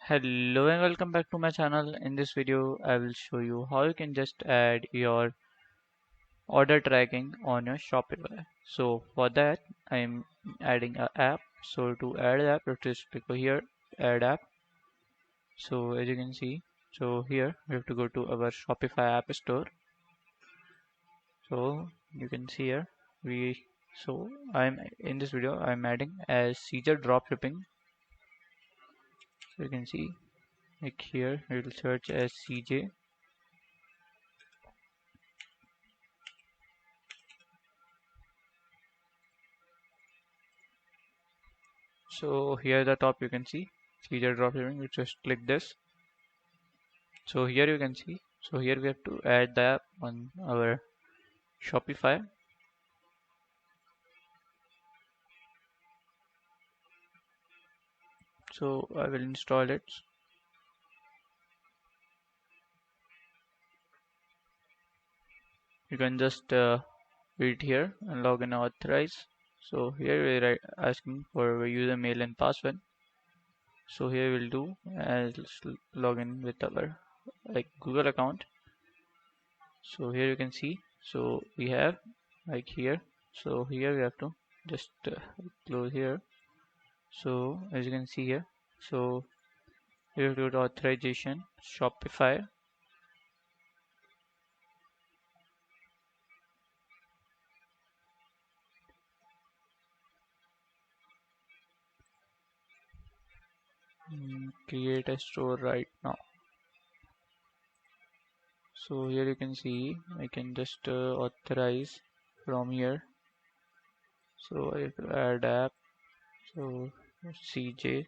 Hello and welcome back to my channel. In this video I will show you how you can just add your order tracking on your Shopify. So for that I am adding an app. So to add app, you just click over here, add app. So as you can see, so here we have to go to our Shopify App Store. So you can see here I'm in this video I'm adding as Caesar dropshipping. So you can see like here we will search as CJ. So here at the top you can see Caesar dropshipping. You just click this. So here you can see. So here we have to add the app on our Shopify. So I will install it. You can just read here and log in and authorize. So here we're asking for a user mail and password. So here we'll do as log in with our Google account. So here you can see. So we have like here. So here we have to just close here. So as you can see here, so you have to go to authorization, Shopify. Create a store right now. So here you can see I can just authorize from here. So I have to add app. So CJ.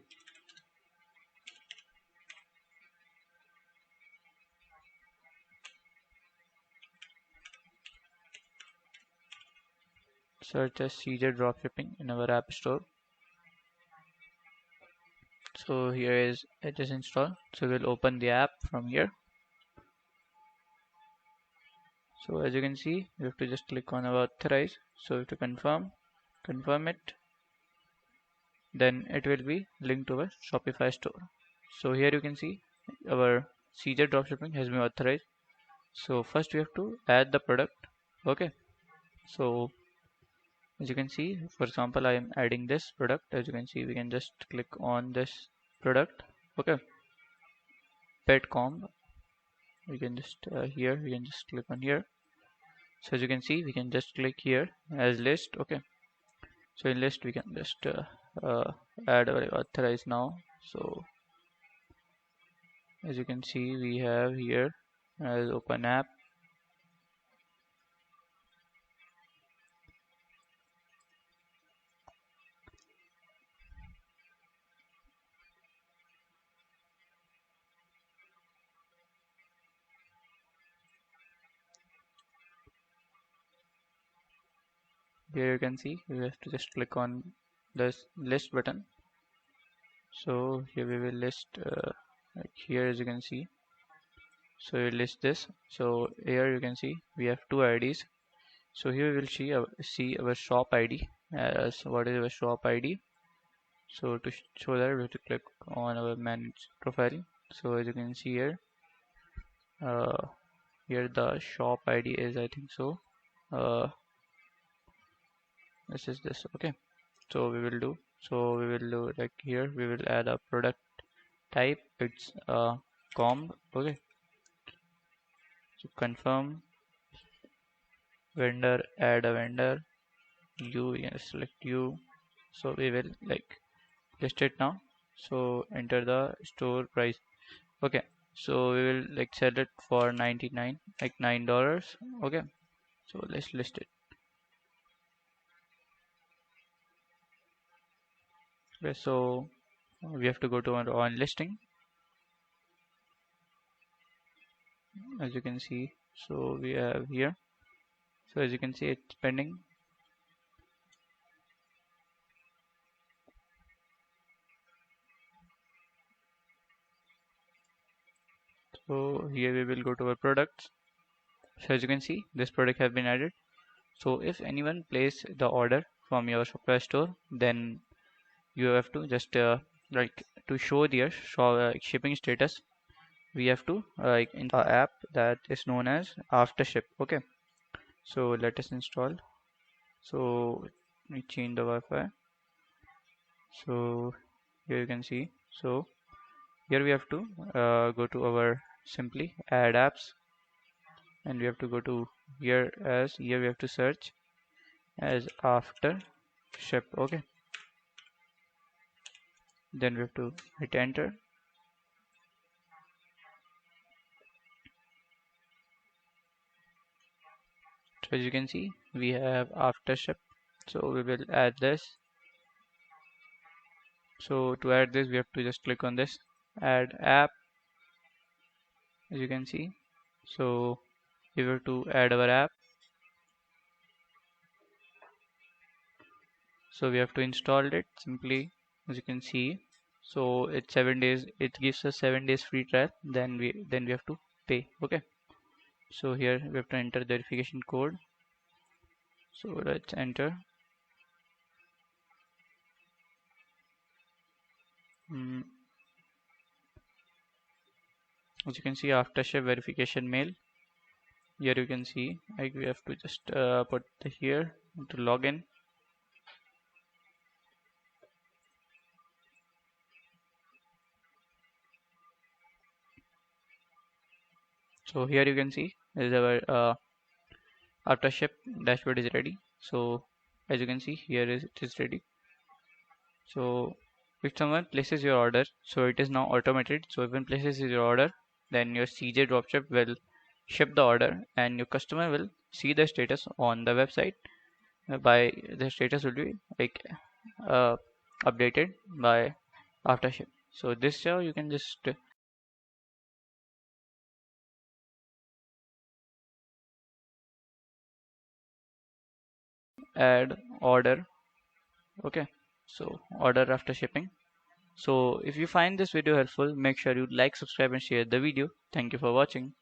Search as CJ dropshipping in our app store. So here it is installed. So we'll open the app from here. So as you can see, you have to just click on our authorize. So to confirm it, then it will be linked to a Shopify store. So here you can see our Caesar dropshipping has been authorized. So first we have to add the product. Okay. So as you can see, for example, I am adding this product. As you can see, we can just click on this product. Okay. Pet comb. We can just here we can just click on here. So as you can see, we can just click here as list. Okay. So in list we can just add our authorize now. So as you can see, we have here as open app. Here you can see we have to just click on this list button. So here we will list like here as you can see. So we list this. So here you can see we have two IDs. So here we will see our shop ID as what is our shop ID. So to show that we have to click on our manage profile. So as you can see here, uh, here the shop ID is I think so. This is this. Okay. So we will do like here we will add a product type. It's comb. Okay. So confirm vendor, add a vendor. You select you. So we will like list it now. So enter the store price. Okay. So we will like sell it for 99, like $9. Okay. So let's list it. Okay. So we have to go to our on listing. As you can see, so we have here. So as you can see, it's pending. So here we will go to our products. So as you can see, this product has been added. So if anyone place the order from your Shopify store, then you have to just like to show their shipping status, we have to install an app that is known as Aftership. Okay, so let us install. So we change the Wi-Fi. So here you can see. So here we have to go to our simply add apps, and we have to go to here we have to search as Aftership. Okay, then we have to hit enter. So as you can see, we have Aftership. So we will add this. So to add this, we have to just click on this add app, as you can see. So we have to add our app. So we have to install it simply, as you can see. So it's 7 days. It gives us 7 days free trial. Then we have to pay. Okay. So here we have to enter the verification code. So let's enter. As you can see, Aftership verification mail. Here you can see we have to just put here to login. So here you can see is our Aftership dashboard is ready. So as you can see here it is ready. So if someone places your order, so it is now automated. So if one places your order, then your CJ dropship will ship the order, and your customer will see the status on the website. By the status will be uh, updated by Aftership. So this how you can just add order. Okay, so order after shipping. So if you find this video helpful, make sure you like, subscribe and share the video. Thank you for watching.